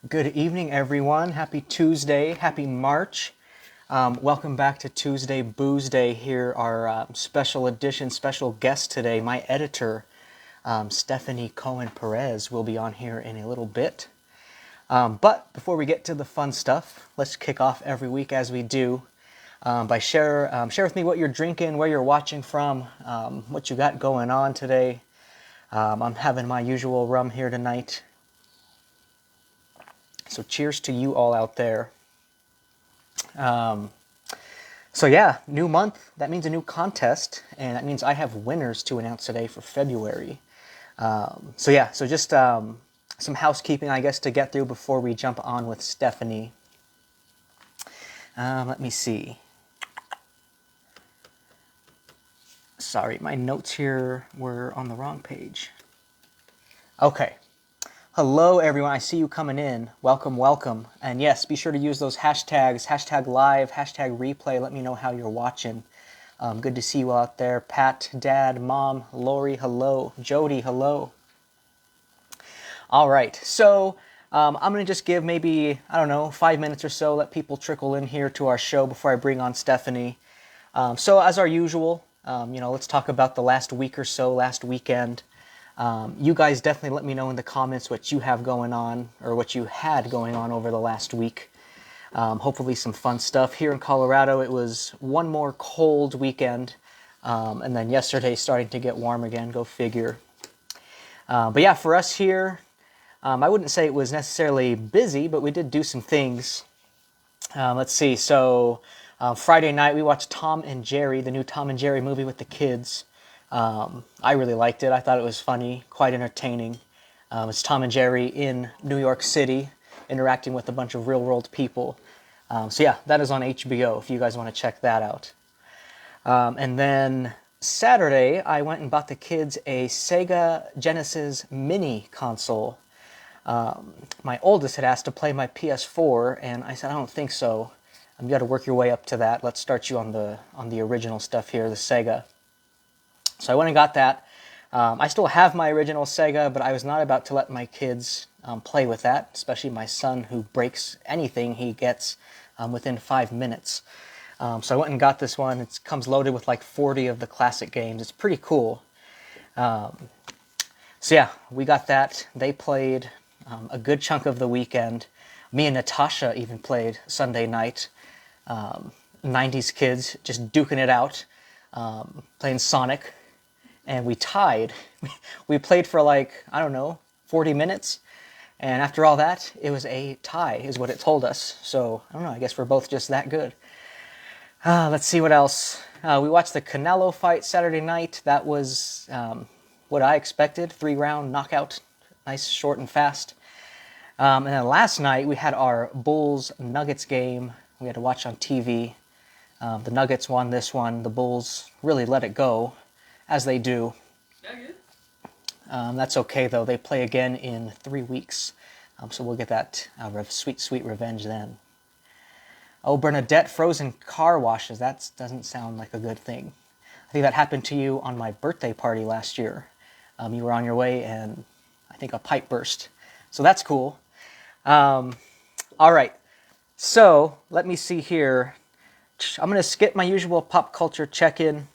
Good evening, everyone. Happy Tuesday. Happy March. Welcome back to Tuesday Boozeday here. Our special edition, special guest today, my editor, Stephanie Cohen Perez, will be on here in a little bit. But before we get to the fun stuff, let's kick off every week as we do by share with me what you're drinking, where you're watching from, what you got going on today. I'm having my usual rum here tonight. So cheers to you all out there. So yeah, new month, that means a new contest, and that means I have winners to announce today for February. So just some housekeeping, I guess, to get through before we jump on with Stephanie. Let me see. Sorry, my notes here were on the wrong page. Okay. Hello, everyone. I see you coming in. Welcome, welcome. And yes, be sure to use those hashtags, hashtag live, hashtag replay. Let me know how you're watching. Good to see you out there. Pat, Dad, Mom, Lori, hello. Jody, hello. All right. So I'm going to just give maybe, 5 minutes or so, let people trickle in here to our show before I bring on Stephanie. So as our usual, let's talk about the last week or so, last weekend. You guys definitely let me know in the comments what you have going on or what you had going on over the last week. Hopefully some fun stuff. Here in Colorado, it was one more cold weekend, and then yesterday starting to get warm again, go figure. But yeah, for us here, I wouldn't say it was necessarily busy, but we did do some things. Let's see, so Friday night we watched Tom and Jerry, the new Tom and Jerry movie with the kids. I really liked it. I thought it was funny, quite entertaining. It's Tom and Jerry in New York City interacting with a bunch of real-world people. So yeah, that is on HBO if you guys want to check that out. And then Saturday, I went and bought the kids a Sega Genesis Mini console. My oldest had asked to play my PS4, and I said, I don't think so. You got to work your way up to that. Let's start you on the original stuff here, the Sega. So I went and got that. I still have my original Sega, but I was not about to let my kids play with that, especially my son who breaks anything he gets within 5 minutes. So I went and got this one. It comes loaded with like 40 of the classic games. It's pretty cool. So yeah, we got that. They played a good chunk of the weekend. Me and Natasha even played Sunday night. 90s kids just duking it out, playing Sonic. And we tied. We played for 40 minutes. And after all that, it was a tie, is what it told us. So, I don't know, I guess we're both just that good. Let's see what else. We watched the Canelo fight Saturday night. That was what I expected. 3-round knockout. Nice, short, and fast. And then last night, we had our Bulls-Nuggets game. We had to watch on TV. The Nuggets won this one. The Bulls really let it go, as they do. That's okay, though. They play again in 3 weeks. So we'll get that sweet, sweet revenge then. Oh, Bernadette, frozen car washes. That doesn't sound like a good thing. I think that happened to you on my birthday party last year. You were on your way, and I think a pipe burst. So that's cool. All right. So let me see here. I'm going to skip my usual pop culture check-in.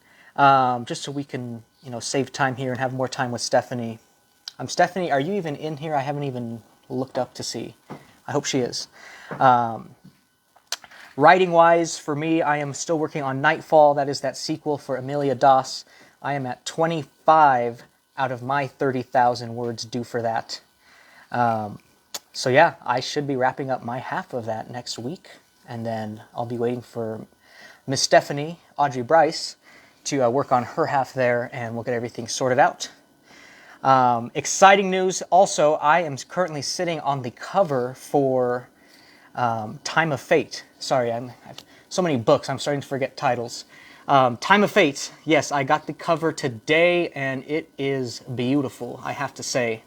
Just so we can, save time here and have more time with Stephanie. Stephanie, are you even in here? I haven't even looked up to see. I hope she is. Writing-wise, for me, I am still working on Nightfall. That is that sequel for Amelia Doss. I am at 25 out of my 30,000 words due for that. So yeah, I should be wrapping up my half of that next week. And then I'll be waiting for Miss Stephanie, Audrey Bryce, to work on her half there, and we'll get everything sorted out. Exciting news. Also, I am currently sitting on the cover for Time of Fate. Sorry, I have so many books, I'm starting to forget titles. Time of Fate. Yes, I got the cover today, and it is beautiful, I have to say.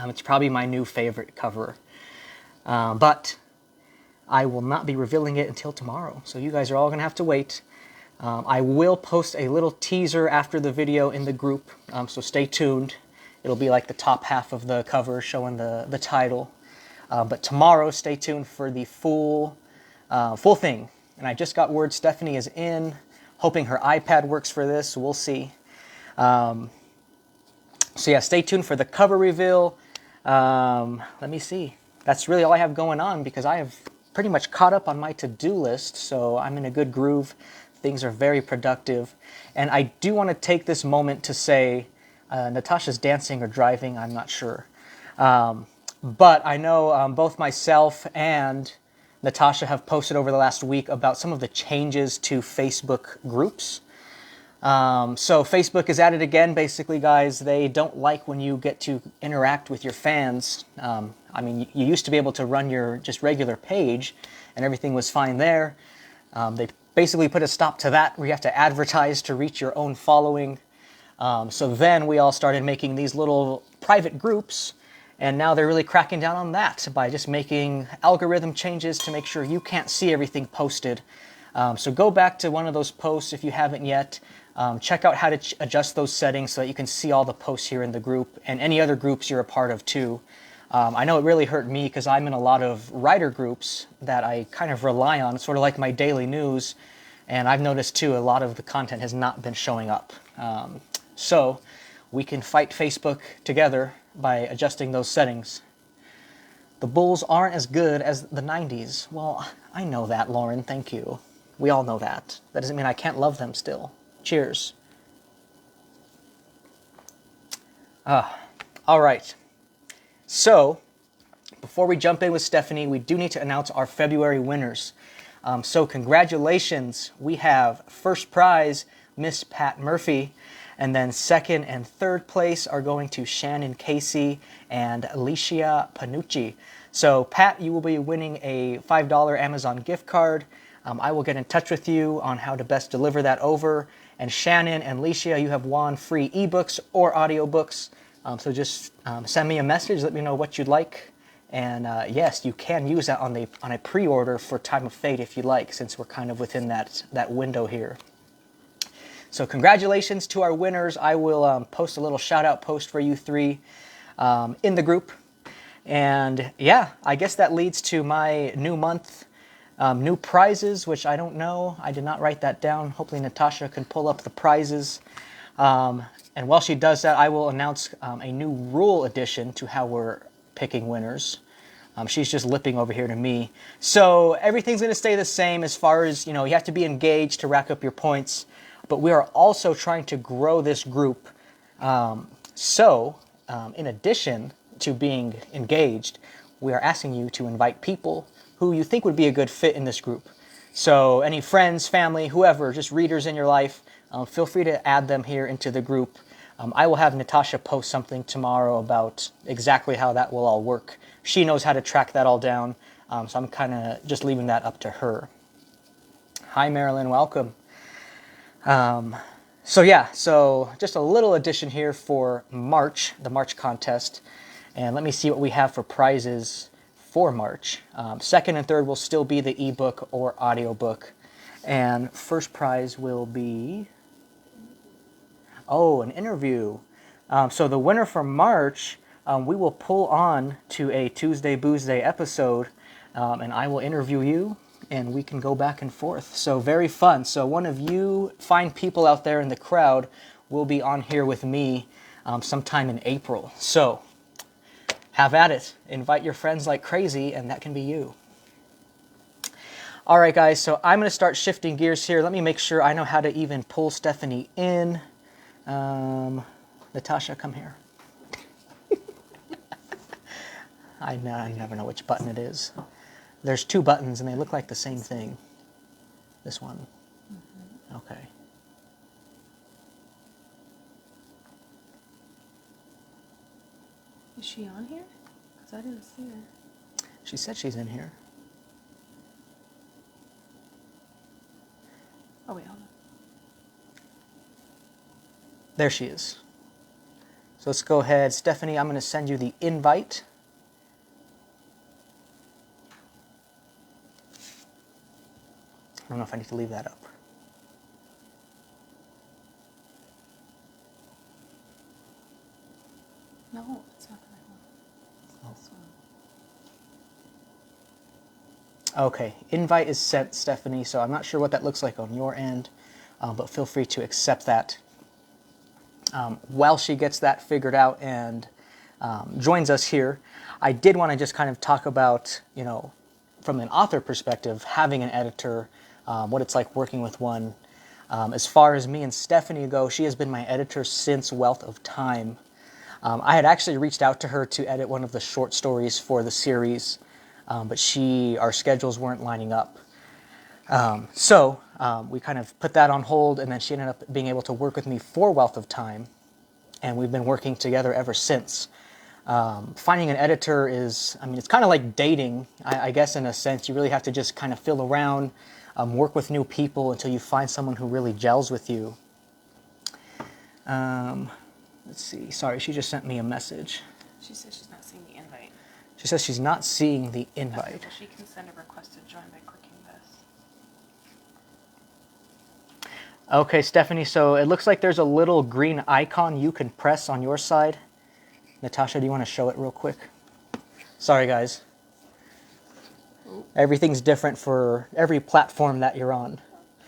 It's probably my new favorite cover. But I will not be revealing it until tomorrow, so you guys are all going to have to wait. I will post a little teaser after the video in the group, so stay tuned. It'll be like the top half of the cover showing the title. But tomorrow, stay tuned for the full thing. And I just got word Stephanie is in, hoping her iPad works for this. We'll see. So yeah, stay tuned for the cover reveal. Let me see. That's really all I have going on because I have pretty much caught up on my to-do list. So I'm in a good groove. Things are very productive. And I do want to take this moment to say, Natasha's dancing or driving, I'm not sure. But I know both myself and Natasha have posted over the last week about some of the changes to Facebook groups. So Facebook is at it again, basically, guys. They don't like when you get to interact with your fans. I mean, you used to be able to run your just regular page and everything was fine there. They basically put a stop to that where you have to advertise to reach your own following. So then we all started making these little private groups, and now they're really cracking down on that by just making algorithm changes to make sure you can't see everything posted. So go back to one of those posts if you haven't yet. Check out how to adjust those settings so that you can see all the posts here in the group and any other groups you're a part of too. I know it really hurt me because I'm in a lot of writer groups that I kind of rely on, sort of like my daily news, and I've noticed too a lot of the content has not been showing up. So we can fight Facebook together by adjusting those settings. The Bulls aren't as good as the 90s. Well, I know that, Lauren, thank you. We all know that. That doesn't mean I can't love them still. Cheers. All right. So, before we jump in with Stephanie, we do need to announce our February winners. So congratulations. We have first prize, Miss Pat Murphy. And then second and third place are going to Shannon Casey and Alicia Panucci. So Pat, you will be winning a $5 Amazon gift card. I will get in touch with you on how to best deliver that over. And Shannon and Alicia, you have won free ebooks or audiobooks. So just send me a message, let me know what you'd like. And yes, you can use that on a pre-order for Time of Fate if you like, since we're kind of within that window here. So congratulations to our winners. I will post a little shout-out post for you three in the group. And yeah, I guess that leads to my new month, new prizes, which I don't know. I did not write that down. Hopefully Natasha can pull up the prizes. And while she does that, I will announce a new rule addition to how we're picking winners. She's just lipping over here to me. So everything's going to stay the same as far as, you have to be engaged to rack up your points. But we are also trying to grow this group. So in addition to being engaged, we are asking you to invite people who you think would be a good fit in this group. So any friends, family, whoever, just readers in your life, feel free to add them here into the group. I will have Natasha post something tomorrow about exactly how that will all work. She knows how to track that all down, so I'm kind of just leaving that up to her. Hi, Marilyn, welcome. So yeah, so just a little addition here for March, the March contest. And let me see what we have for prizes for March. Second and third will still be the ebook or audiobook. And first prize will be, an interview. So the winner for March, we will pull on to a Tuesday Boozeday episode, and I will interview you, and we can go back and forth. So very fun. So one of you fine people out there in the crowd will be on here with me sometime in April. So have at it. Invite your friends like crazy, and that can be you. All right, guys, so I'm going to start shifting gears here. Let me make sure I know how to even pull Stephanie in. Natasha, come here. I never know which button it is. There's two buttons, and they look like the same thing. This one. Mm-hmm. Okay. Is she on here? Because I didn't see her. She said she's in here. Oh, wait, hold on. There she is. So let's go ahead. Stephanie, I'm going to send you the invite. I don't know if I need to leave that up. No, it's not the right one. It's this one. Okay, invite is sent, Stephanie, so I'm not sure what that looks like on your end, but feel free to accept that. While she gets that figured out and joins us here, I did want to just kind of talk about, from an author perspective, having an editor, what it's like working with one. As far as me and Stephanie go, she has been my editor since Wealth of Time. I had actually reached out to her to edit one of the short stories for the series, but our schedules weren't lining up. So we kind of put that on hold, and then she ended up being able to work with me for Wealth of Time, and we've been working together ever since. Finding an editor is, it's kind of like dating, I guess, in a sense. You really have to just kind of feel around, work with new people until you find someone who really gels with you. Let's see. Sorry, she just sent me a message. She says she's not seeing the invite. She says she's not seeing the invite. Okay, well, she can send a request to join by clicking this. Okay, Stephanie, so it looks like there's a little green icon you can press on your side. Natasha, do you want to show it real quick? Sorry, guys. Everything's different for every platform that you're on.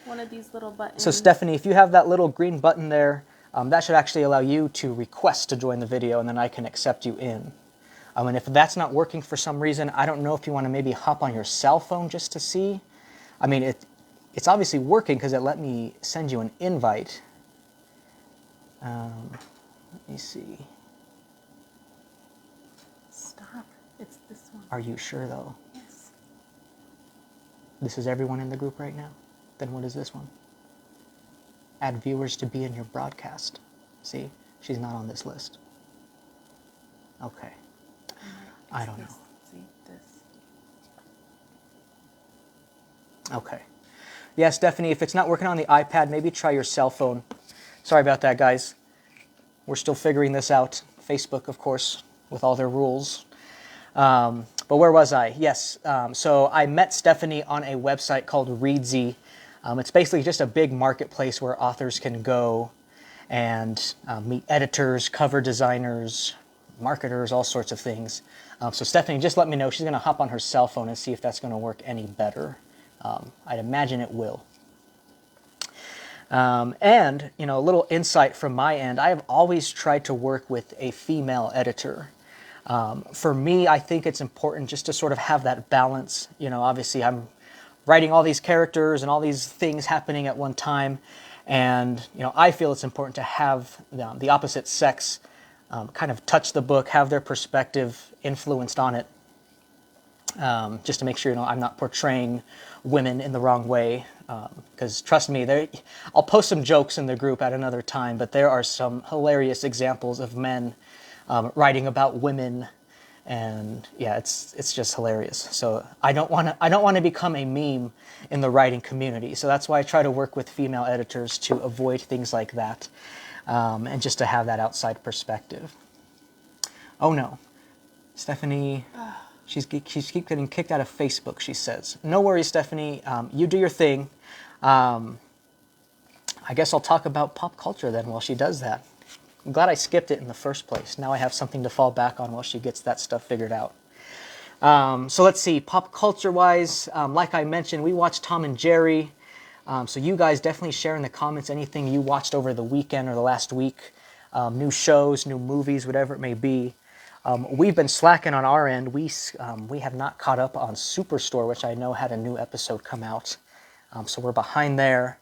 One of these little buttons. So, Stephanie, if you have that little green button there, that should actually allow you to request to join the video, and then I can accept you in. And if that's not working for some reason, I don't know if you want to maybe hop on your cell phone just to see. It's obviously working because it let me send you an invite. Let me see. Stop. It's this one. Are you sure, though? Yes. This is everyone in the group right now? Then what is this one? Add viewers to be in your broadcast. See, she's not on this list. Okay. I don't know. See, this. Okay. Yeah, Stephanie, if it's not working on the iPad, maybe try your cell phone. Sorry about that, guys. We're still figuring this out. Facebook, of course, with all their rules. But where was I? Yes. So I met Stephanie on a website called Readsy. It's basically just a big marketplace where authors can go and meet editors, cover designers, marketers, all sorts of things. So Stephanie, just let me know. She's going to hop on her cell phone and see if that's going to work any better. I'd imagine it will. And, a little insight from my end, I have always tried to work with a female editor. For me, I think it's important just to sort of have that balance. Obviously I'm writing all these characters and all these things happening at one time. And, I feel it's important to have the opposite sex kind of touch the book, have their perspective influenced on it. Just to make sure, I'm not portraying women in the wrong way. Because trust me, I'll post some jokes in the group at another time, but there are some hilarious examples of men writing about women. And yeah, it's just hilarious. So I don't want to become a meme in the writing community. So that's why I try to work with female editors to avoid things like that, and just to have that outside perspective. Oh no, Stephanie, she's keep getting kicked out of Facebook. She says, "No worries, Stephanie. You do your thing. I guess I'll talk about pop culture then while she does that." I'm glad I skipped it in the first place. Now I have something to fall back on while she gets that stuff figured out. So let's see, pop culture-wise, like I mentioned, we watched Tom and Jerry. So you guys definitely share in the comments anything you watched over the weekend or the last week. New shows, new movies, whatever it may be. We've been slacking on our end. We have not caught up on Superstore, which I know had a new episode come out. So we're behind there.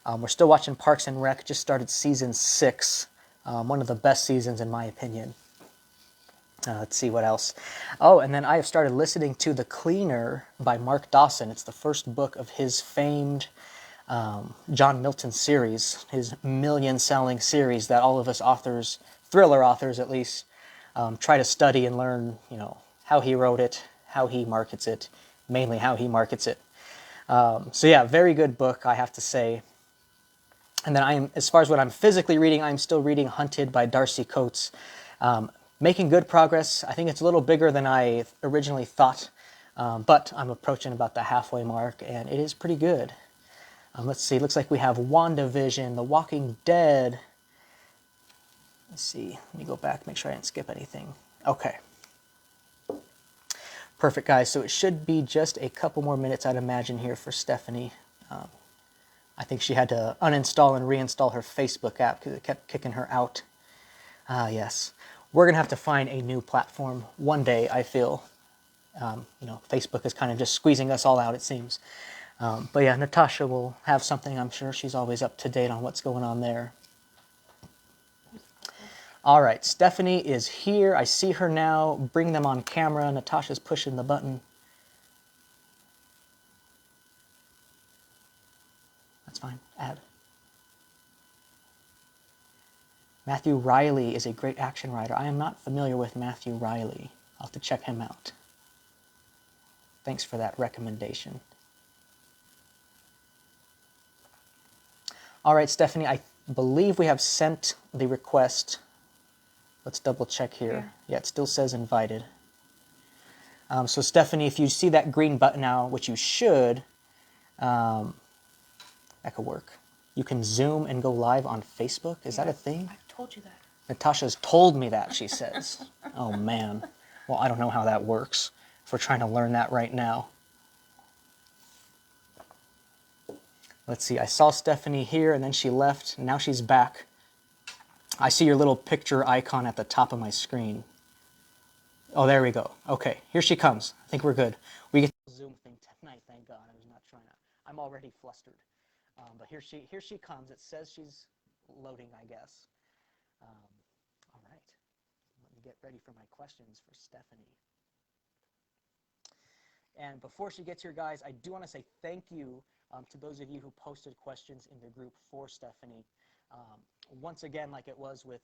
We're still watching Parks and Rec. Just started season 6. One of the best seasons in my opinion. Let's see what else. Oh, and then I have started listening to The Cleaner by Mark Dawson. It's the first book of his famed John Milton series, his million-selling series that all of us authors, thriller authors at least, try to study and learn, how he wrote it, how he markets it, mainly how he markets it. So yeah, very good book, I have to say. And then as far as what I'm physically reading, I'm still reading Hunted by Darcy Coates. Making good progress. I think it's a little bigger than I originally thought, but I'm approaching about the halfway mark, and it is pretty good. Let's see, looks like we have WandaVision, The Walking Dead. Let's see, let me go back, make sure I didn't skip anything. Okay. Perfect, guys. So it should be just a couple more minutes, I'd imagine, here for Stephanie. I think she had to uninstall and reinstall her Facebook app because it kept kicking her out. Ah, yes. We're going to have to find a new platform one day, I feel. Facebook is kind of just squeezing us all out, it seems. But yeah, Natasha will have something. I'm sure she's always up to date on what's going on there. All right, Stephanie is here. I see her now. Bring them on camera. Natasha's pushing the button. That's fine. Add. Matthew Riley is a great action writer. I am not familiar with Matthew Riley. I'll have to check him out. Thanks for that recommendation. All right, Stephanie, I believe we have sent the request. Let's double check here. Yeah, it still says invited. So Stephanie, if you see that green button now, which you should, that could work. You can Zoom and go live on Facebook. Is that a thing? I told you that. Natasha's told me that, she says. Oh, man. Well, I don't know how that works. If we're trying to learn that right now. Let's see. I saw Stephanie here, and then she left. And now she's back. I see your little picture icon at the top of my screen. Oh, there we go. Okay, here she comes. I think we're good. We get the Zoom thing tonight, thank God. I was not trying to. I'm already flustered. But here she comes. It says she's loading, I guess. All right. Let me get ready for my questions for Stephanie. And before she gets here, guys, I do want to say thank you to those of you who posted questions in the group for Stephanie. Once again, like it was with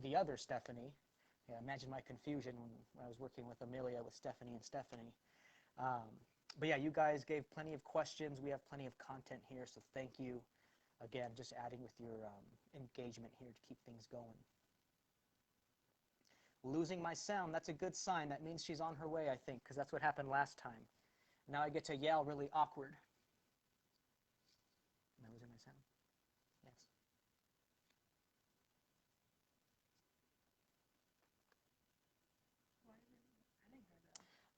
the other Stephanie, yeah, imagine my confusion when I was working with Amelia, with Stephanie and Stephanie. But yeah, you guys gave plenty of questions. We have plenty of content here, so thank you. Again, just adding with your engagement here to keep things going. Losing my sound, that's a good sign. That means she's on her way, I think, because that's what happened last time. Now I get to yell really awkward. Am I losing my sound? Yes.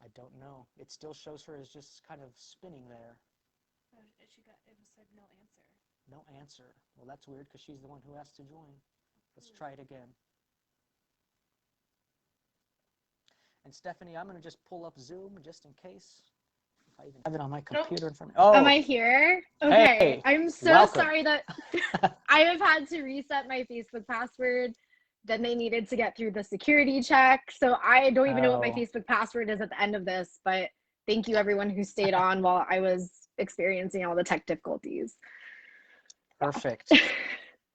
I don't know. It still shows her as just kind of spinning there. It said no answer. No answer. Well, that's weird because she's the one who asked to join. Let's try it again. And Stephanie, I'm going to just pull up Zoom just in case. If I even have it on my computer in front of me. Oh, am I here? Okay. Hey, I'm so welcome. sorry that I have had to reset my Facebook password. Then they needed to get through the security check. So I don't even know what my Facebook password is at the end of this, but thank you everyone who stayed on while I was experiencing all the tech difficulties. Perfect.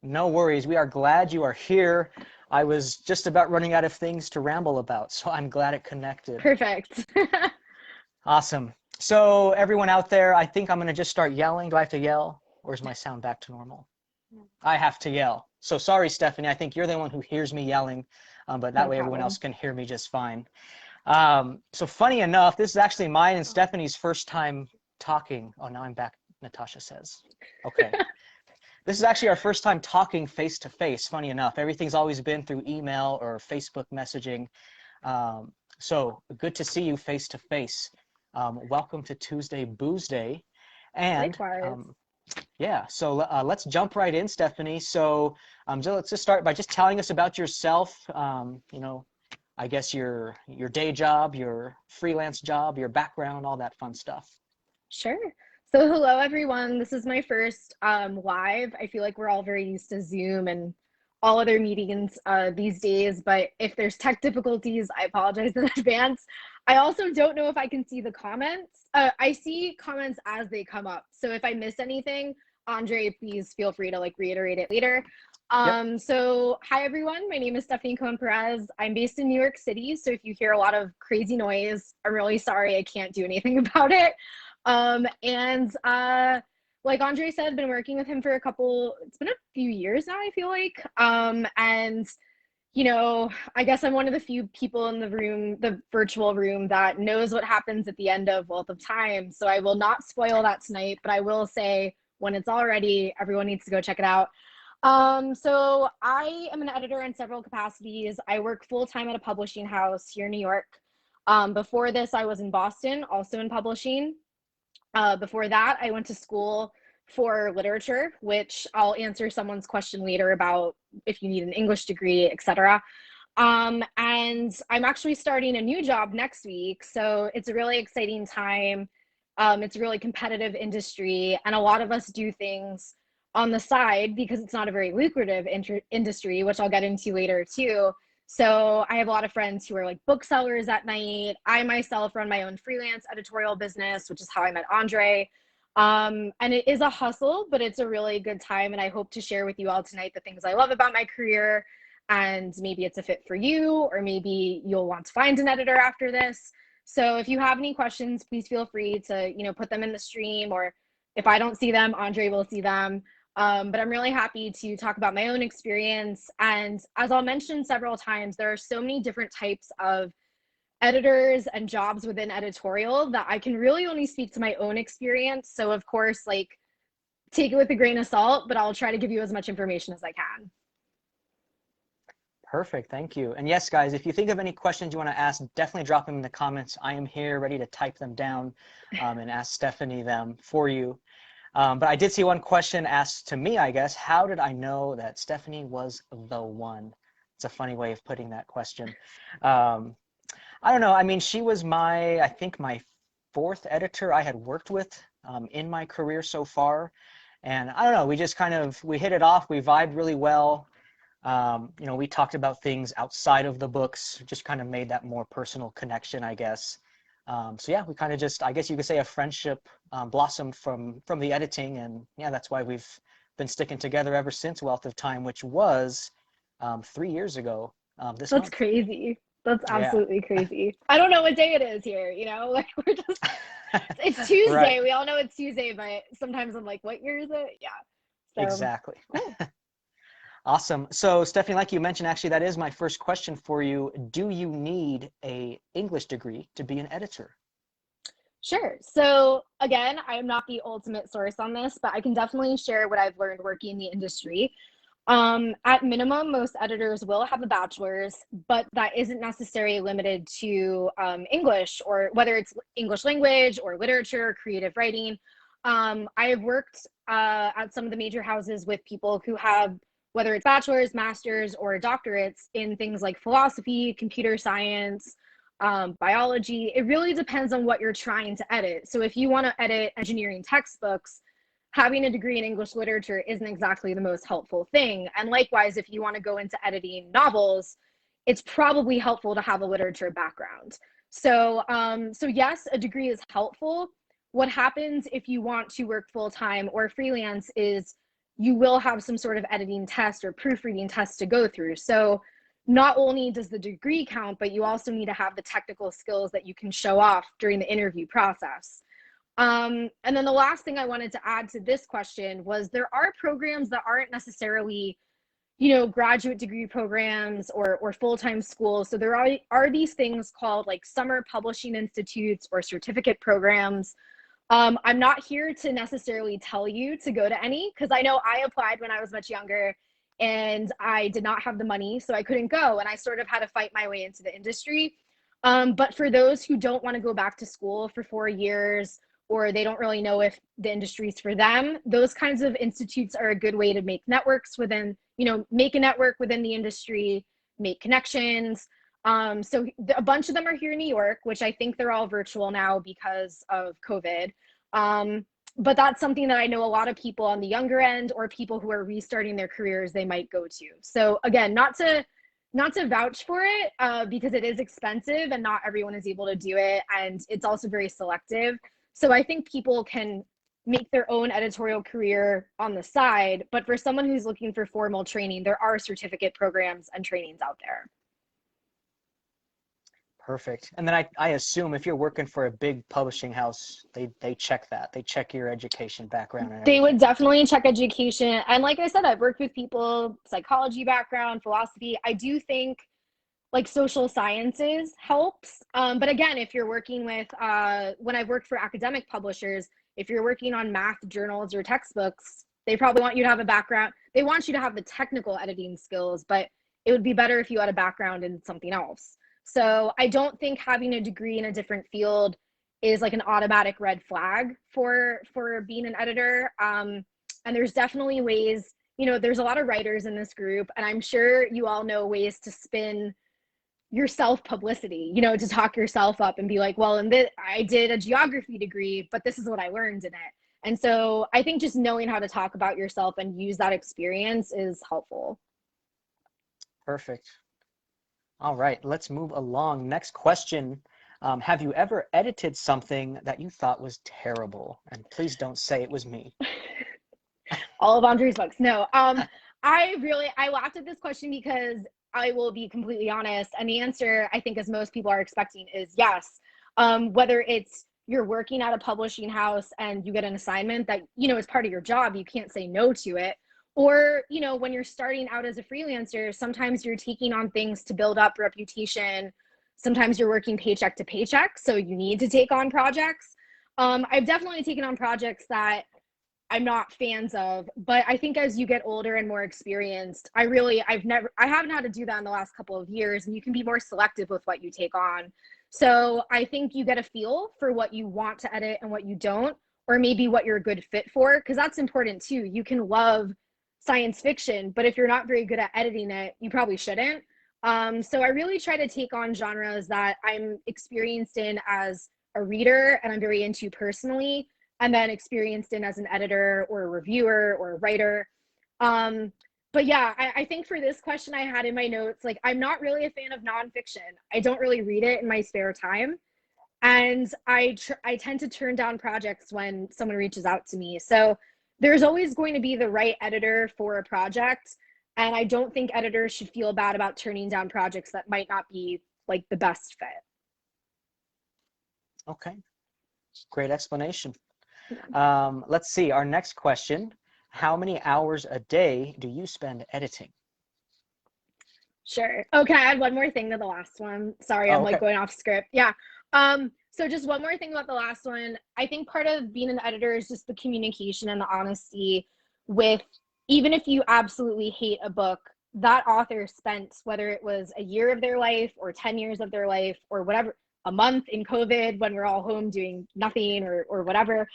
No worries. We are glad you are here. I was just about running out of things to ramble about, so I'm glad it connected. Perfect. Awesome. So everyone out there, I think I'm going to just start yelling. Do I have to yell, or is my sound back to normal? No. I have to yell. So sorry, Stephanie. I think you're the one who hears me yelling, but that way everyone else can hear me just fine. So funny enough, this is actually mine and Stephanie's first time talking. Oh, now I'm back, Natasha says. Okay. This is actually our first time talking face-to-face, funny enough. Everything's always been through email or Facebook messaging. So good to see you face-to-face. Welcome to Tuesday Boozeday. And yeah, so let's jump right in, Stephanie. So let's just start by just telling us about yourself, you know, I guess your day job, your freelance job, your background, all that fun stuff. Sure. So hello, everyone. This is my first live. I feel like we're all very used to Zoom and all other meetings these days, but if there's tech difficulties, I apologize in advance. I also don't know if I can see the comments. I see comments as they come up. So if I miss anything, Andre, please feel free to reiterate it later. Yep. So hi, everyone. My name is Stephanie Cohen Perez. I'm based in New York City. So if you hear a lot of crazy noise, I'm really sorry. I can't do anything about it. Like Andre said, I've been working with him for it's been a few years now, I feel like. And, you know, I guess I'm one of the few people in the room, the virtual room, that knows what happens at the end of Wealth of Time. So I will not spoil that tonight, but I will say when it's all ready, everyone needs to go check it out. So I am an editor in several capacities. I work full-time at a publishing house here in New York. Before this, I was in Boston, also in publishing. Before that, I went to school for literature, which I'll answer someone's question later about if you need an English degree, etc. And I'm actually starting a new job next week, so it's a really exciting time. It's a really competitive industry, and a lot of us do things on the side because it's not a very lucrative industry, which I'll get into later too. So I have a lot of friends who are like booksellers at night. I myself run my own freelance editorial business, which is how I met Andre. And it is a hustle, but it's a really good time. And I hope to share with you all tonight the things I love about my career. And maybe it's a fit for you, or maybe you'll want to find an editor after this. So if you have any questions, please feel free to, put them in the stream, or if I don't see them, Andre will see them. But I'm really happy to talk about my own experience. And as I'll mention several times, there are so many different types of editors and jobs within editorial that I can really only speak to my own experience. So of course, take it with a grain of salt, but I'll try to give you as much information as I can. Perfect, thank you. And yes, guys, if you think of any questions you want to ask, definitely drop them in the comments. I am here ready to type them down and ask Stephanie them for you. But I did see one question asked to me, I guess. How did I know that Stephanie was the one? It's a funny way of putting that question. I don't know. I mean, she was I think my fourth editor I had worked with in my career so far. And I don't know, we just we hit it off. We vibed really well. We talked about things outside of the books, just kind of made that more personal connection, I guess. So yeah, we kind of just, I guess you could say, a friendship blossomed from the editing, and yeah, that's why we've been sticking together ever since Wealth of Time, which was 3 years ago this month. That's crazy. That's absolutely crazy. I don't know what day it is here, we're just, it's Tuesday. Right. We all know it's Tuesday, but sometimes I'm like, what year is it? Yeah. So, exactly. Cool. Awesome. So Stephanie, like you mentioned, actually, that is my first question for you. Do you need an English degree to be an editor? Sure. So again, I am not the ultimate source on this, but I can definitely share what I've learned working in the industry. At minimum, most editors will have a bachelor's, but that isn't necessarily limited to English, or whether it's English language or literature, creative writing. I have worked at some of the major houses with people who have, whether it's bachelor's, master's, or doctorates in things like philosophy, computer science, biology. It really depends on what you're trying to edit. So if you want to edit engineering textbooks, having a degree in English literature isn't exactly the most helpful thing. And likewise, if you want to go into editing novels, it's probably helpful to have a literature background. So yes, a degree is helpful. What happens if you want to work full-time or freelance is you will have some sort of editing test or proofreading test to go through. So not only does the degree count, but you also need to have the technical skills that you can show off during the interview process. And then the last thing I wanted to add to this question was there are programs that aren't necessarily, graduate degree programs or full-time schools. So there are these things called like summer publishing institutes or certificate programs. I'm not here to necessarily tell you to go to any, because I know I applied when I was much younger and I did not have the money, so I couldn't go, and I sort of had to fight my way into the industry. But for those who don't want to go back to school for 4 years, or they don't really know if the industry is for them, those kinds of institutes are a good way to make networks within, make a network within the industry, make connections. So a bunch of them are here in New York, which I think they're all virtual now because of COVID. But that's something that I know a lot of people on the younger end or people who are restarting their careers, they might go to. So again, not to vouch for it because it is expensive and not everyone is able to do it. And it's also very selective. So I think people can make their own editorial career on the side. But for someone who's looking for formal training, there are certificate programs and trainings out there. Perfect. And then I assume if you're working for a big publishing house, they check that. They check your education background. And they would definitely check education. And like I said, I've worked with people, psychology background, philosophy. I do think like social sciences helps. But again, if you're working with, when I've worked for academic publishers, if you're working on math journals or textbooks, they probably want you to have a background. They want you to have the technical editing skills, but it would be better if you had a background in something else. So I don't think having a degree in a different field is like an automatic red flag for being an editor. And there's definitely ways, there's a lot of writers in this group, and I'm sure you all know ways to spin your self publicity, to talk yourself up and be like, well, I did a geography degree, but this is what I learned in it. And so I think just knowing how to talk about yourself and use that experience is helpful. Perfect. All right, let's move along. Next question. Have you ever edited something that you thought was terrible? And please don't say it was me. All of Andre's books. No, I laughed at this question because I will be completely honest. And the answer, I think, as most people are expecting, is yes. Whether it's you're working at a publishing house and you get an assignment that, is part of your job, you can't say no to it. Or, when you're starting out as a freelancer, sometimes you're taking on things to build up reputation. Sometimes you're working paycheck to paycheck, so you need to take on projects. I've definitely taken on projects that I'm not fans of, but I think as you get older and more experienced, I haven't had to do that in the last couple of years, and you can be more selective with what you take on. So I think you get a feel for what you want to edit and what you don't, or maybe what you're a good fit for, because that's important too. You can love science fiction, but if you're not very good at editing it, you probably shouldn't. So I really try to take on genres that I'm experienced in as a reader and I'm very into personally, and then experienced in as an editor or a reviewer or a writer. But yeah, I think for this question I had in my notes, like, I'm not really a fan of nonfiction. I don't really read it in my spare time. And I tend to turn down projects when someone reaches out to me. So there's always going to be the right editor for a project. And I don't think editors should feel bad about turning down projects that might not be like the best fit. Okay, great explanation. Let's see, our next question. How many hours a day do you spend editing? Sure. Oh, can I add one more thing to the last one? Sorry, I'm like Okay. going off script. Yeah. So just one more thing about the last one. I think part of being an editor is just the communication and the honesty with, even if you absolutely hate a book, that author spent, whether it was a year of their life or 10 years of their life or whatever, a month in COVID when we're all home doing nothing or whatever.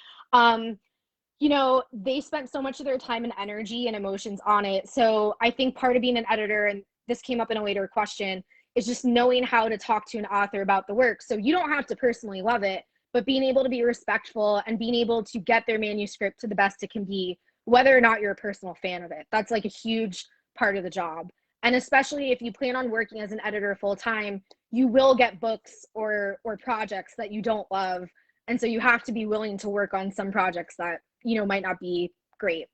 They spent so much of their time and energy and emotions on it. So I think part of being an editor, and this came up in a later question, is just knowing how to talk to an author about the work. So you don't have to personally love it, but being able to be respectful and being able to get their manuscript to the best it can be, whether or not you're a personal fan of it. That's like a huge part of the job. And especially if you plan on working as an editor full time, you will get books or projects that you don't love. And so you have to be willing to work on some projects that, might not be great.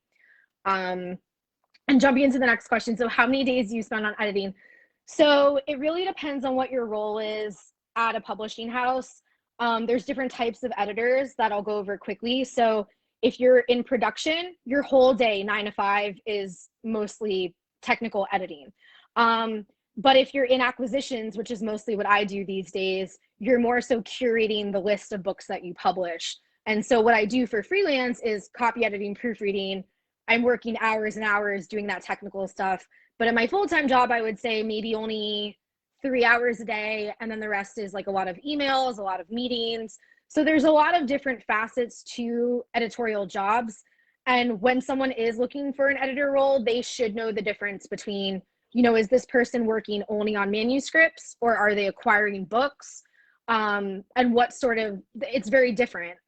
And jumping into the next question. So how many days do you spend on editing? So it really depends on what your role is at a publishing house. There's different types of editors that I'll go over quickly. So if you're in production, your whole day, 9 to 5, is mostly technical editing. But if you're in acquisitions, which is mostly what I do these days, you're more so curating the list of books that you publish. And so what I do for freelance is copy editing, proofreading. I'm working hours and hours doing that technical stuff. But in my full-time job, I would say maybe only 3 hours a day. And then the rest is like a lot of emails, a lot of meetings. So there's a lot of different facets to editorial jobs. And when someone is looking for an editor role, they should know the difference between, is this person working only on manuscripts, or are they acquiring books? And what sort of, it's very different.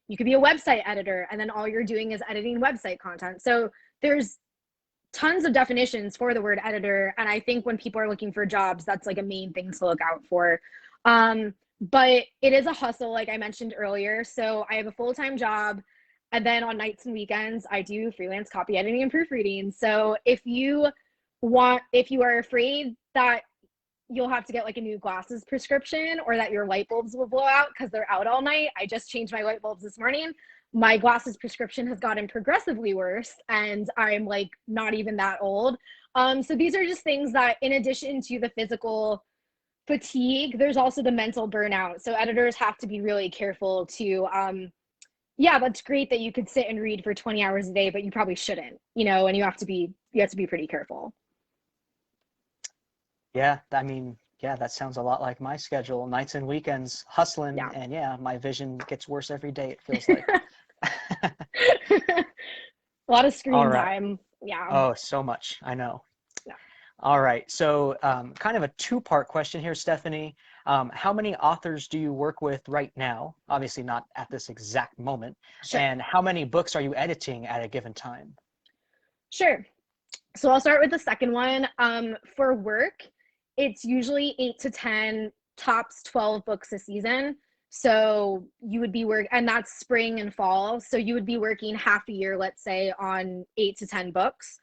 You could be a website editor and then all you're doing is editing website content. So there's tons of definitions for the word editor. And I think when people are looking for jobs, that's like a main thing to look out for. But it is a hustle, like I mentioned earlier. So I have a full-time job, and then on nights and weekends, I do freelance copy editing and proofreading. So if you are afraid that you'll have to get like a new glasses prescription, or that your light bulbs will blow out because they're out all night. I just changed my light bulbs this morning. My glasses prescription has gotten progressively worse, and I'm like not even that old. So these are just things that, in addition to the physical fatigue, there's also the mental burnout. So editors have to be really careful to, that's great that you could sit and read for 20 hours a day, but you probably shouldn't, and you have to be pretty careful. Yeah, I mean, Yeah, that sounds a lot like my schedule. Nights and weekends hustling, Yeah. and yeah, my vision gets worse every day, it feels like. A lot of All screen right. time. Yeah. Oh, so much. I know. Yeah. All right. So, kind of a two-part question here, Stephanie. How many authors do you work with right now? Obviously, not at this exact moment. Sure. And how many books are you editing at a given time? Sure. So I'll start with the second one. For work, it's usually 8 to 10, tops 12 books a season. So you would be and that's spring and fall. So you would be working half a year, let's say, on 8 to 10 books.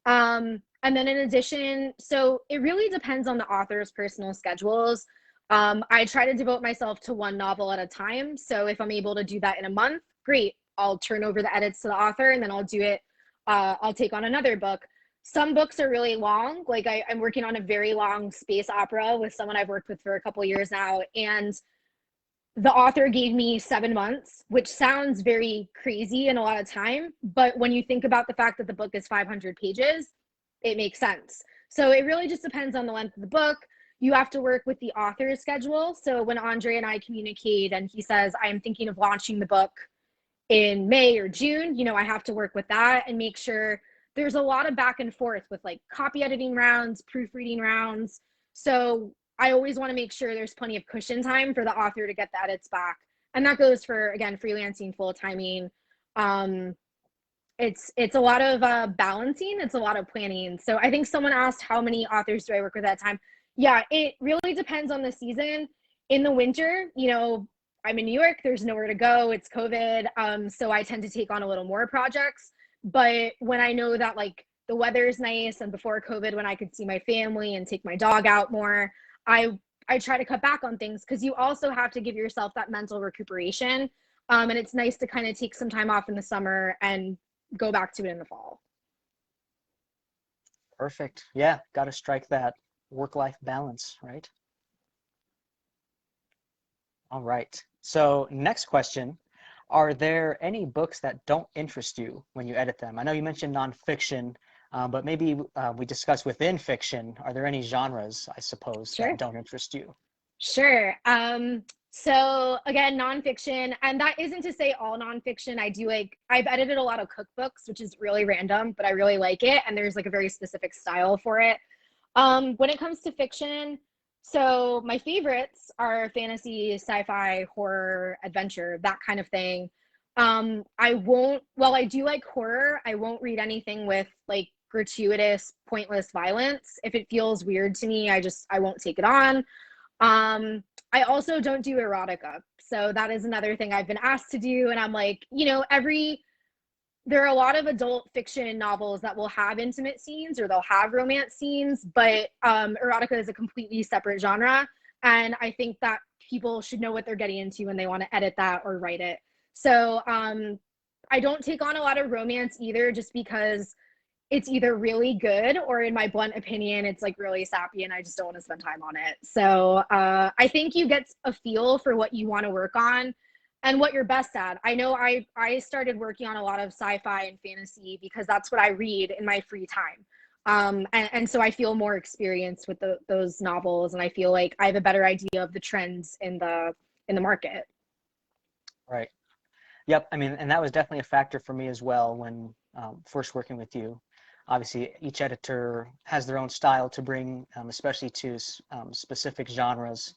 And then in addition, so it really depends on the author's personal schedules. I try to devote myself to one novel at a time. So if I'm able to do that in a month, great. I'll turn over the edits to the author and then I'll do it. I'll take on another book. Some books are really long. Like I'm working on a very long space opera with someone I've worked with for a couple years now. And the author gave me 7 months, which sounds very crazy and a lot of time. But when you think about the fact that the book is 500 pages, it makes sense. So it really just depends on the length of the book. You have to work with the author's schedule. So when Andre and I communicate and he says, I'm thinking of launching the book in May or June, I have to work with that and make sure there's a lot of back and forth with like copy editing rounds, proofreading rounds. So I always want to make sure there's plenty of cushion time for the author to get the edits back. And that goes for, again, freelancing, full timing. It's a lot of balancing. It's a lot of planning. So I think someone asked how many authors do I work with at a time? Yeah, it really depends on the season. In the winter, I'm in New York. There's nowhere to go. It's COVID. So I tend to take on a little more projects. But when I know that like the weather is nice and before COVID, when I could see my family and take my dog out more, I try to cut back on things because you also have to give yourself that mental recuperation. And it's nice to kind of take some time off in the summer and go back to it in the fall. Perfect. Yeah, got to strike that work-life balance, right? All right. So, next question. Are there any books that don't interest you when you edit them? I know you mentioned nonfiction, but maybe we discuss within fiction. Are there any genres, I suppose, that Sure. don't interest you? Sure. So again, nonfiction, and that isn't to say all nonfiction. I've edited a lot of cookbooks, which is really random, but I really like it. And there's like a very specific style for it. When it comes to fiction, so my favorites are fantasy, sci-fi, horror, adventure, that kind of thing. While I do like horror, I won't read anything with like gratuitous, pointless violence. If it feels weird to me, I won't take it on. I also don't do erotica. So that is another thing I've been asked to do. And I'm like, there are a lot of adult fiction novels that will have intimate scenes or they'll have romance scenes, but erotica is a completely separate genre. And I think that people should know what they're getting into when they want to edit that or write it. So I don't take on a lot of romance either, just because it's either really good or, in my blunt opinion, it's like really sappy and I just don't want to spend time on it. So I think you get a feel for what you want to work on and what you're best at. I know I started working on a lot of sci-fi and fantasy because that's what I read in my free time. And so I feel more experienced with those novels, and I feel like I have a better idea of the trends in the market. Right. Yep. I mean, and that was definitely a factor for me as well when first working with you. Obviously, each editor has their own style to bring, especially to specific genres.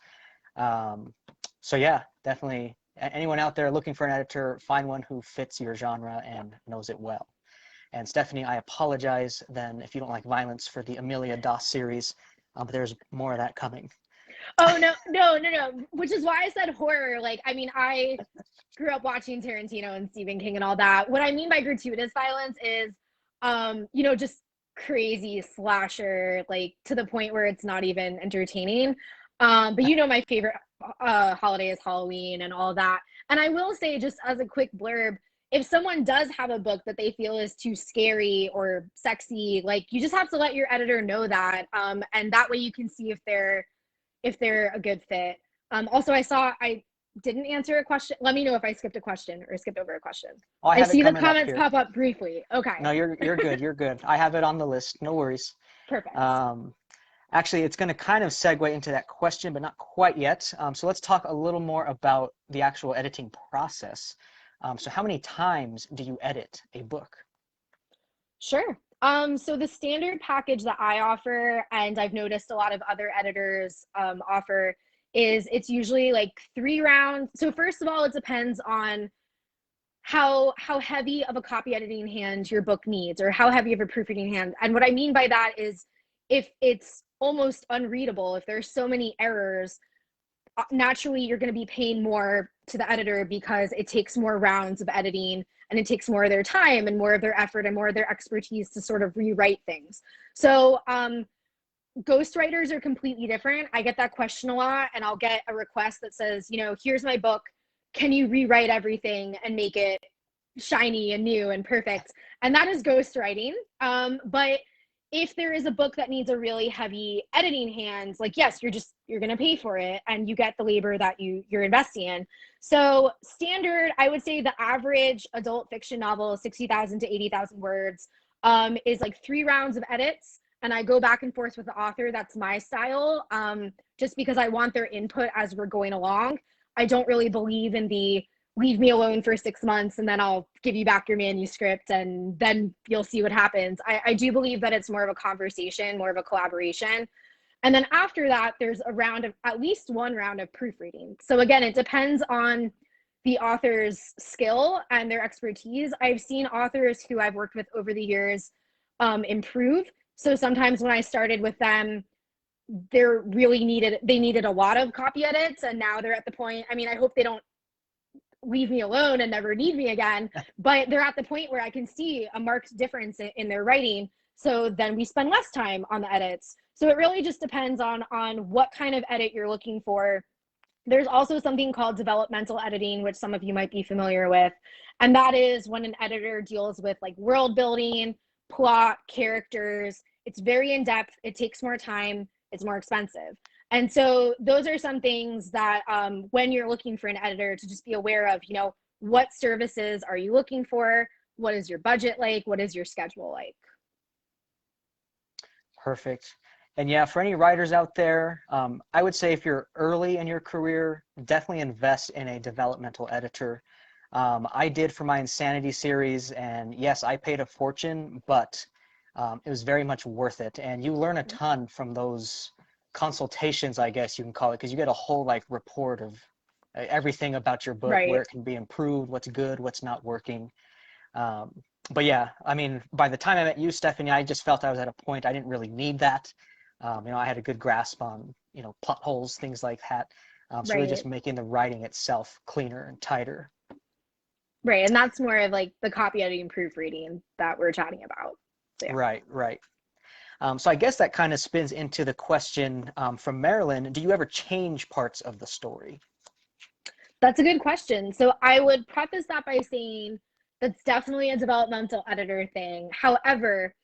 So yeah, definitely. Anyone out there looking for an editor, find one who fits your genre and knows it well. And Stephanie, I apologize then if you don't like violence for the Amelia Doss series, but there's more of that coming. Oh, no. Which is why I said horror. Like, I mean, I grew up watching Tarantino and Stephen King and all that. What I mean by gratuitous violence is, just crazy slasher, like to the point where it's not even entertaining. But my favorite holiday is Halloween and all that. And I will say, just as a quick blurb, if someone does have a book that they feel is too scary or sexy, like you just have to let your editor know that. And that way you can see if they're a good fit. Also, I didn't answer a question. Let me know if I skipped a question or skipped over a question. Oh, I I have it see the coming up comments here. pop up briefly. Okay. No, you're good. You're good. I have it on the list. No worries. Perfect. Um, Actually, it's going to kind of segue into that question, but not quite yet. So let's talk a little more about the actual editing process. So how many times do you edit a book? Sure. So the standard package that I offer, and I've noticed a lot of other editors offer, is it's usually like 3 rounds. So first of all, it depends on how heavy of a copy editing hand your book needs, or how heavy of a proofreading hand. And what I mean by that is if it's almost unreadable, if there's so many errors, naturally you're going to be paying more to the editor because it takes more rounds of editing and it takes more of their time and more of their effort and more of their expertise to sort of rewrite things. So ghostwriters are completely different. I get that question a lot, and I'll get a request that says, here's my book, can you rewrite everything and make it shiny and new and perfect? And that is ghostwriting. But if there is a book that needs a really heavy editing hand, like, yes, you're going to pay for it and you get the labor that you're investing in. So standard, I would say the average adult fiction novel, 60,000 to 80,000 words, is like 3 rounds of edits. And I go back and forth with the author. That's my style, just because I want their input as we're going along. I don't really believe in the leave me alone for 6 months and then I'll give you back your manuscript and then you'll see what happens. I do believe that it's more of a conversation, more of a collaboration. And then after that, there's at least 1 round of proofreading. So again, it depends on the author's skill and their expertise. I've seen authors who I've worked with over the years improve. So sometimes when I started with them, they needed a lot of copy edits, and now they're at the point, I hope they don't leave me alone and never need me again, but they're at the point where I can see a marked difference in their writing. So then we spend less time on the edits. So it really just depends on what kind of edit you're looking for. There's also something called developmental editing, which some of you might be familiar with. And that is when an editor deals with like world building, plot, characters. It's very in depth. It takes more time. It's more expensive. And so those are some things that when you're looking for an editor, to just be aware of, what services are you looking for? What is your budget like? What is your schedule like? Perfect. And yeah, for any writers out there, I would say if you're early in your career, definitely invest in a developmental editor. I did for my Insanity series, and yes, I paid a fortune, but it was very much worth it. And you learn a ton from those consultations, I guess you can call it, because you get a whole like report of everything about your book, Right. where it can be improved, what's good, what's not working. But yeah, by the time I met you, Stephanie, I just felt I was at a point I didn't really need that. I had a good grasp on, plot holes, things like that. So really just Right. making the writing itself cleaner and tighter. Right. And that's more of like the copy editing proofreading that we're chatting about. So, yeah. Right. So I guess that kind of spins into the question from Marilyn. Do you ever change parts of the story? That's a good question. So I would preface that by saying that's definitely a developmental editor thing. However,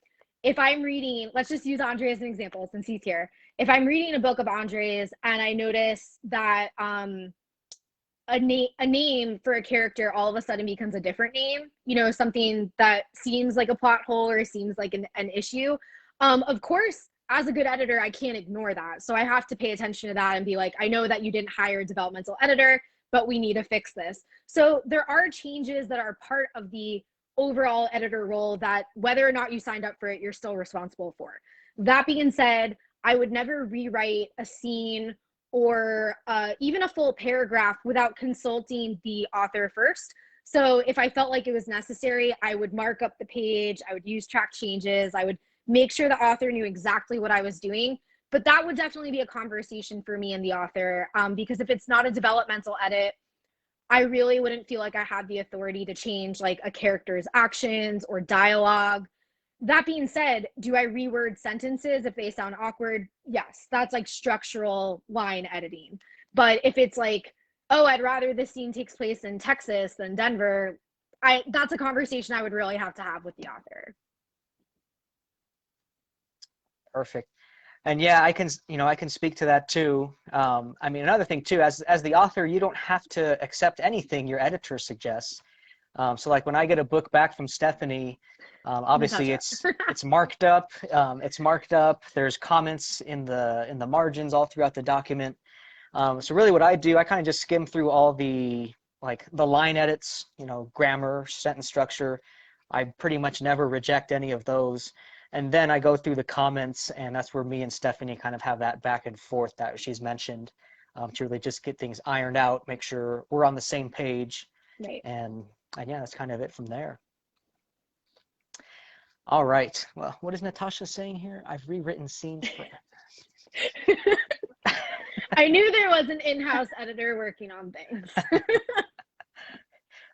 if I'm reading, let's just use Andre as an example since he's here. If I'm reading a book of Andre's and I notice that a name for a character all of a sudden becomes a different name, something that seems like a plot hole or seems like an issue, of course, as a good editor, I can't ignore that. So I have to pay attention to that and be like, I know that you didn't hire a developmental editor, but we need to fix this. So there are changes that are part of the overall editor role that whether or not you signed up for it, you're still responsible for. That being said, I would never rewrite a scene or even a full paragraph without consulting the author first. So if I felt like it was necessary, I would mark up the page, I would use track changes, I would make sure the author knew exactly what I was doing. But that would definitely be a conversation for me and the author, because if it's not a developmental edit, I really wouldn't feel like I had the authority to change like a character's actions or dialogue. That being said, do I reword sentences if they sound awkward? Yes, that's like structural line editing. But if it's like, oh, I'd rather this scene takes place in Texas than Denver, that's a conversation I would really have to have with the author. Perfect. And yeah, I can speak to that too. Another thing too, as the author, you don't have to accept anything your editor suggests. So like when I get a book back from Stephanie, obviously Natasha. it's marked up. It's marked up. There's comments in the margins all throughout the document. So really what I do, I kind of just skim through all the like the line edits, grammar, sentence structure. I pretty much never reject any of those. And then I go through the comments, and that's where me and Stephanie kind of have that back and forth that she's mentioned, to really just get things ironed out, make sure we're on the same page, Right. and yeah, that's kind of it from there. All right. Well, what is Natasha saying here? I've rewritten scenes for. I knew there was an in-house editor working on things.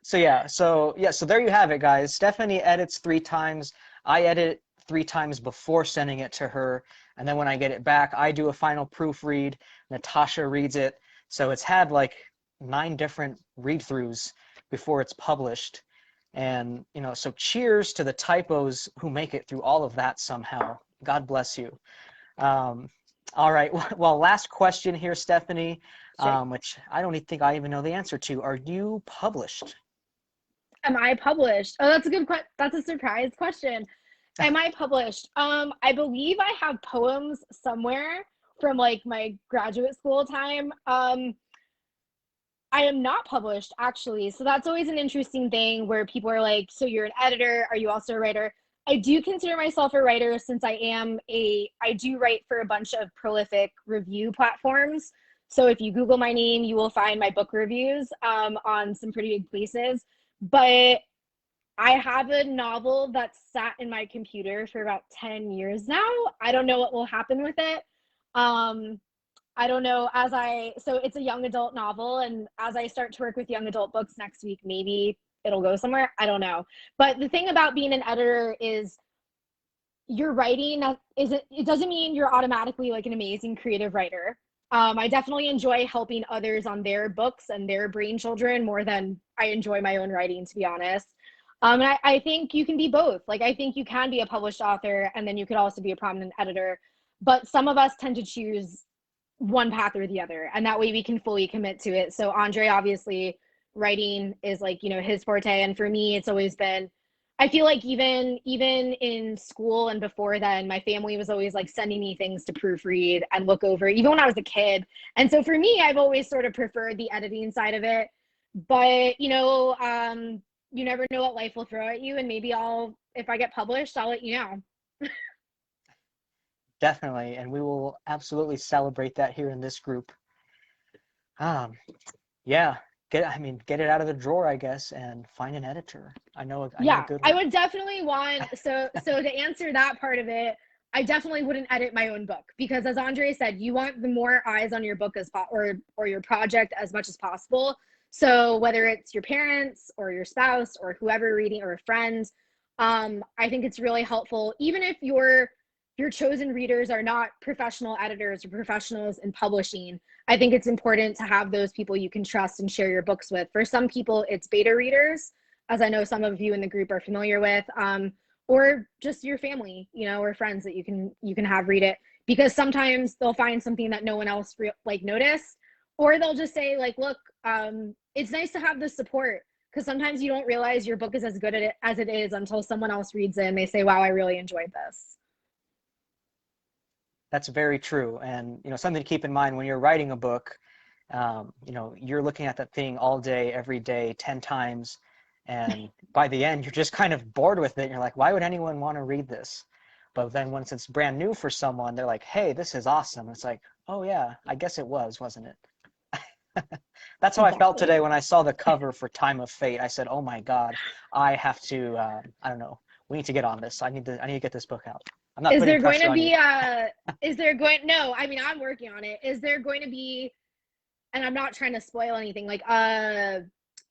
So there you have it, guys. Stephanie edits 3 times. I edit 3 times before sending it to her, and then when I get it back, I do a final proofread. Natasha reads it. So it's had like 9 different read-throughs before it's published. And so cheers to the typos who make it through all of that somehow. God bless you. All right. Well, last question here, Stephanie, Sure. which I don't even think I even know the answer to. Are you published? Am I published? Oh, that's a good question. That's a surprise question. Am I published? I believe I have poems somewhere from like my graduate school time. I am not published actually. So that's always an interesting thing where people are like, so you're an editor, are you also a writer? I do consider myself a writer since I do write for a bunch of prolific review platforms. So if you Google my name, you will find my book reviews on some pretty big places. But I have a novel that's sat in my computer for about 10 years now. I don't know what will happen with it. Um, I don't know so it's a young adult novel, and as I start to work with young adult books next week, maybe it'll go somewhere. I don't know. But the thing about being an editor is your writing it doesn't mean you're automatically like an amazing creative writer. I definitely enjoy helping others on their books and their brain children more than I enjoy my own writing, to be honest. And I think you can be both. Like, I think you can be a published author and then you could also be a prominent editor. But some of us tend to choose one path or the other, and that way we can fully commit to it. So Andre, obviously, writing is like, his forte. And for me, it's always been, I feel like even in school and before then, my family was always like sending me things to proofread and look over, even when I was a kid. And so for me, I've always sort of preferred the editing side of it. But you never know what life will throw at you, and maybe if I get published, I'll let you know. Definitely, and we will absolutely celebrate that here in this group. Um, yeah, get it out of the drawer, I guess, and find an editor. I know a Yeah, good I one. would definitely want so to answer that part of it, I definitely wouldn't edit my own book because, as Andre said, you want the more eyes on your book or your project as much as possible. So whether it's your parents or your spouse or whoever reading or a friend, I think it's really helpful, even if your chosen readers are not professional editors or professionals in publishing. I think it's important to have those people you can trust and share your books with. For some people, it's beta readers, as I know some of you in the group are familiar with, or just your family, or friends that you can have read it, because sometimes they'll find something that no one else noticed, or they'll just say like, look, it's nice to have this support, because sometimes you don't realize your book is as good at it as it is until someone else reads it and they say, wow, I really enjoyed this. That's very true, and something to keep in mind when you're writing a book. You're looking at that thing all day, every day, 10 times, and by the end, you're just kind of bored with it. You're like, why would anyone want to read this? But then once it's brand new for someone, they're like, hey, this is awesome. It's like, oh yeah, I guess it was, wasn't it? That's how I felt Exactly. today when I saw the cover for Time of Fate. I said, oh my God, I have to, I don't know, we need to get on this. I need to get this book out. I'm not Is putting there going pressure to on you. be no, I mean, I'm working on it. Is there going to be, and I'm not trying to spoil anything, like a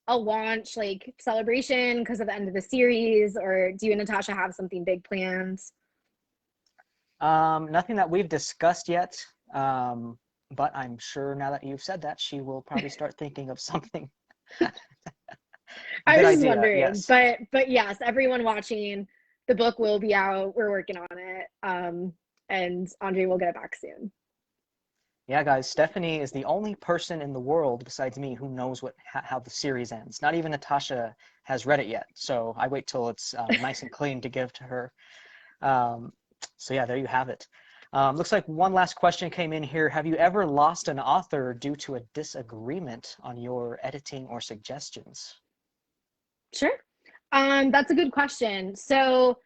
launch like celebration because of the end of the series, or do you and Natasha have something big planned? Nothing that we've discussed yet, but I'm sure now that you've said that, she will probably start thinking of something. I Good was just idea, wondering, yes. but yes, everyone watching, the book will be out. We're working on it, and Andre will get it back soon. Yeah, guys, Stephanie is the only person in the world besides me who knows how the series ends. Not even Natasha has read it yet, so I wait till it's nice and clean to give to her. Um, so yeah, there you have it. Looks like one last question came in here. Have you ever lost an author due to a disagreement on your editing or suggestions? Sure. That's a good question. So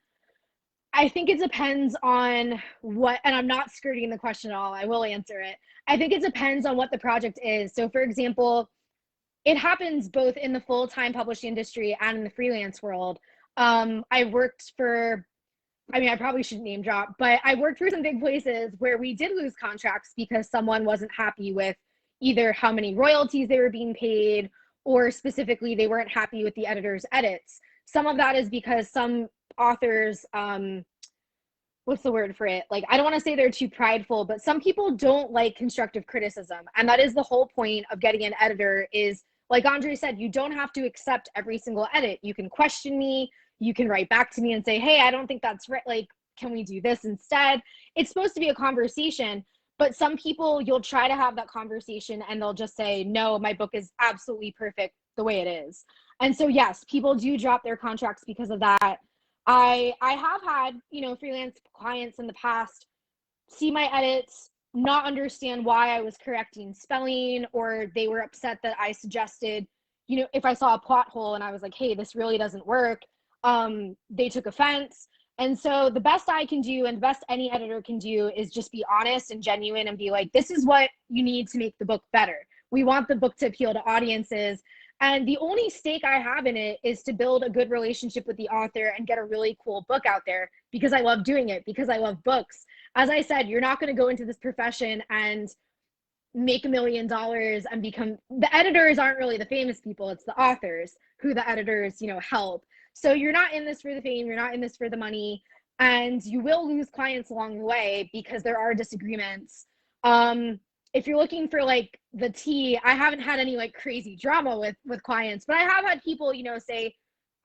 I think it depends on what, and I'm not skirting the question at all. I will answer it. I think it depends on what the project is. So, for example, it happens both in the full-time publishing industry and in the freelance world. I worked for, I mean, I probably shouldn't name drop, but I worked for some big places where we did lose contracts because someone wasn't happy with either how many royalties they were being paid, or specifically they weren't happy with the editor's edits. Some of that is because some authors, what's the word for it? Like, I don't want to say they're too prideful, but some people don't like constructive criticism. And that is the whole point of getting an editor is, like Andre said, you don't have to accept every single edit. You can question me, you can write back to me and say, hey, I don't think that's right. Like, can we do this instead? It's supposed to be a conversation, but some people, you'll try to have that conversation and they'll just say, no, my book is absolutely perfect the way it is. And so, yes, people do drop their contracts because of that. I have had, freelance clients in the past see my edits, not understand why I was correcting spelling, or they were upset that I suggested, if I saw a plot hole and I was like, hey, this really doesn't work, they took offense. And so the best I can do, and the best any editor can do, is just be honest and genuine and be like, this is what you need to make the book better. We want the book to appeal to audiences. And the only stake I have in it is to build a good relationship with the author and get a really cool book out there, because I love doing it, because I love books. As I said, you're not going to go into this profession and make $1 million and become, the editors aren't really the famous people, it's the authors who the editors, help. So you're not in this for the fame, you're not in this for the money, and you will lose clients along the way because there are disagreements. If you're looking for like the tea, I haven't had any like crazy drama with clients, but I have had people, say,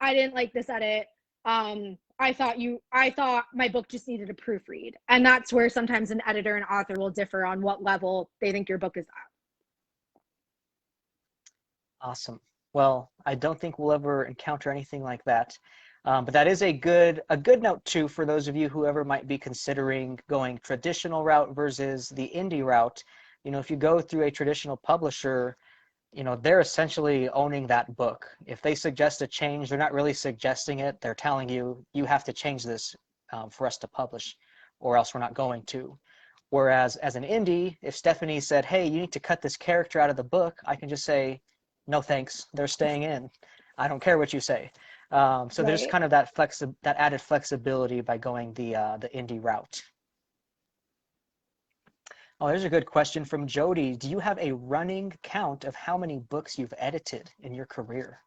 I didn't like this edit. I thought my book just needed a proofread. And that's where sometimes an editor and author will differ on what level they think your book is at. Awesome. Well, I don't think we'll ever encounter anything like that. But that is a good note too for those of you who ever might be considering going traditional route versus the indie route. If you go through a traditional publisher, they're essentially owning that book. If they suggest a change, they're not really suggesting it. They're telling you, you have to change this for us to publish, or else we're not going to. Whereas as an indie, if Stephanie said, hey, you need to cut this character out of the book, I can just say, no thanks, they're staying in. I don't care what you say. So there's Right. kind of that added flexibility by going the indie route. Oh, there's a good question from Jody. Do you have a running count of how many books you've edited in your career?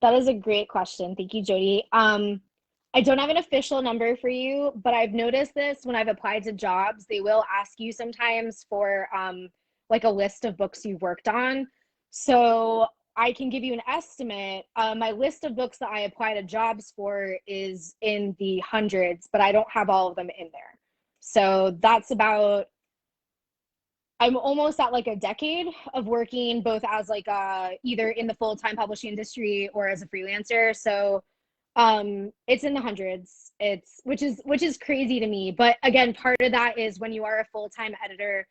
That is a great question. Thank you, Jody. I don't have an official number for you, but I've noticed this when I've applied to jobs. They will ask you sometimes for like a list of books you've worked on. So I can give you an estimate. My list of books that I apply to jobs for is in the hundreds, but I don't have all of them in there. So that's about, I'm almost at like a decade of working both as like either in the full-time publishing industry or as a freelancer. So it's in the hundreds. It's which is crazy to me. But again, part of that is when you are a full-time editor,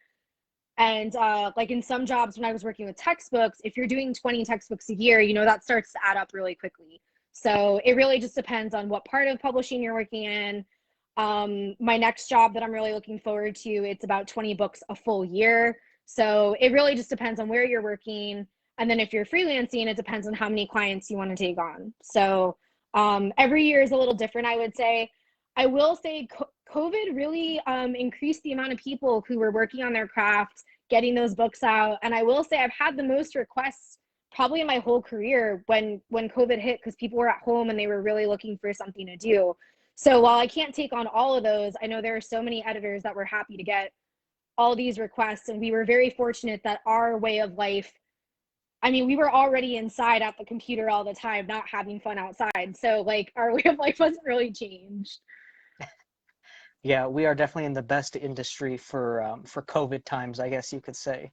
and like in some jobs when I was working with textbooks, if you're doing 20 textbooks a year, that starts to add up really quickly. So it really just depends on what part of publishing you're working in. My next job that I'm really looking forward to, it's about 20 books a full year. So it really just depends on where you're working. And then if you're freelancing, it depends on how many clients you want to take on. So every year is a little different, I would say. I will say COVID really increased the amount of people who were working on their craft, getting those books out. And I will say I've had the most requests probably in my whole career when COVID hit, because people were at home and they were really looking for something to do. So while I can't take on all of those, I know there are so many editors that were happy to get all these requests. And we were very fortunate that our way of life, I mean, we were already inside at the computer all the time, not having fun outside. So like our way of life wasn't really changed. Yeah, we are definitely in the best industry for COVID times, I guess you could say.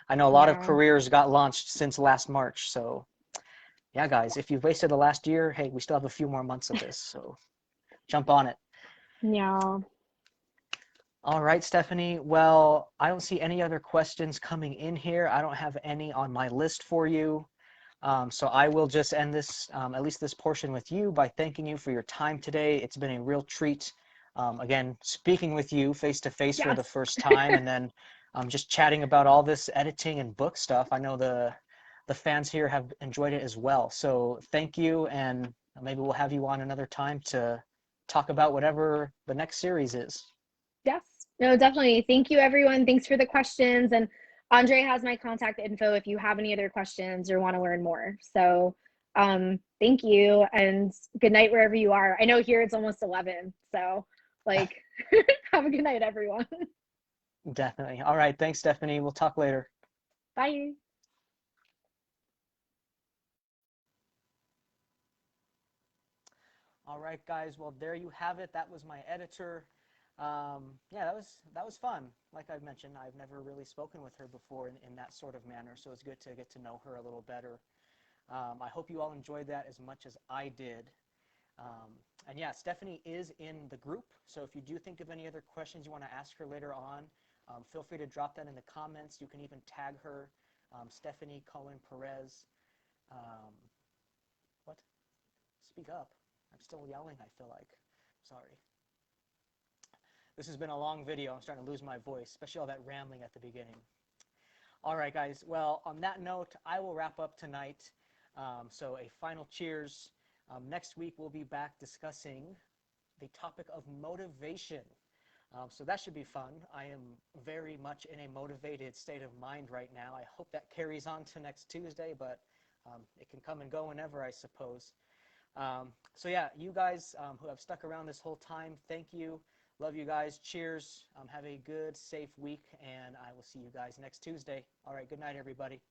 I know a lot of Yeah. careers got launched since last March, so yeah, guys, if you've wasted the last year, hey, we still have a few more months of this, so jump on it. Yeah. All right, Stephanie. Well, I don't see any other questions coming in here. I don't have any on my list for you. So I will just end this, at least this portion with you by thanking you for your time today. It's been a real treat. Again, speaking with you face to face for the Yes. first time, and then just chatting about all this editing and book stuff. I know the fans here have enjoyed it as well. So thank you, and maybe we'll have you on another time to talk about whatever the next series is. Yes. No, definitely. Thank you, everyone. Thanks for the questions. And Andre has my contact info if you have any other questions or want to learn more. So, thank you and good night wherever you are. I know here it's almost 11. So, like, have a good night, everyone. Definitely. All right. Thanks, Stephanie. We'll talk later. Bye. All right, guys. Well, there you have it. That was my editor. Yeah, that was fun. Like I mentioned, I've never really spoken with her before in that sort of manner, so it's good to get to know her a little better. I hope you all enjoyed that as much as I did. Um, and yeah, Stephanie is in the group, so if you do think of any other questions you want to ask her later on, feel free to drop that in the comments. You can even tag her, Stephanie Cohen Perez. Um, what? Speak up. I'm still yelling, I feel like. Sorry. This has been a long video. I'm starting to lose my voice, especially all that rambling at the beginning. All right, guys. Well, on that note, I will wrap up tonight. So a final cheers. Next week, we'll be back discussing the topic of motivation. So that should be fun. I am very much in a motivated state of mind right now. I hope that carries on to next Tuesday, but it can come and go whenever, I suppose. So yeah, you guys who have stuck around this whole time, thank you. Love you guys. Cheers. Have a good, safe week, and I will see you guys next Tuesday. All right, good night, everybody.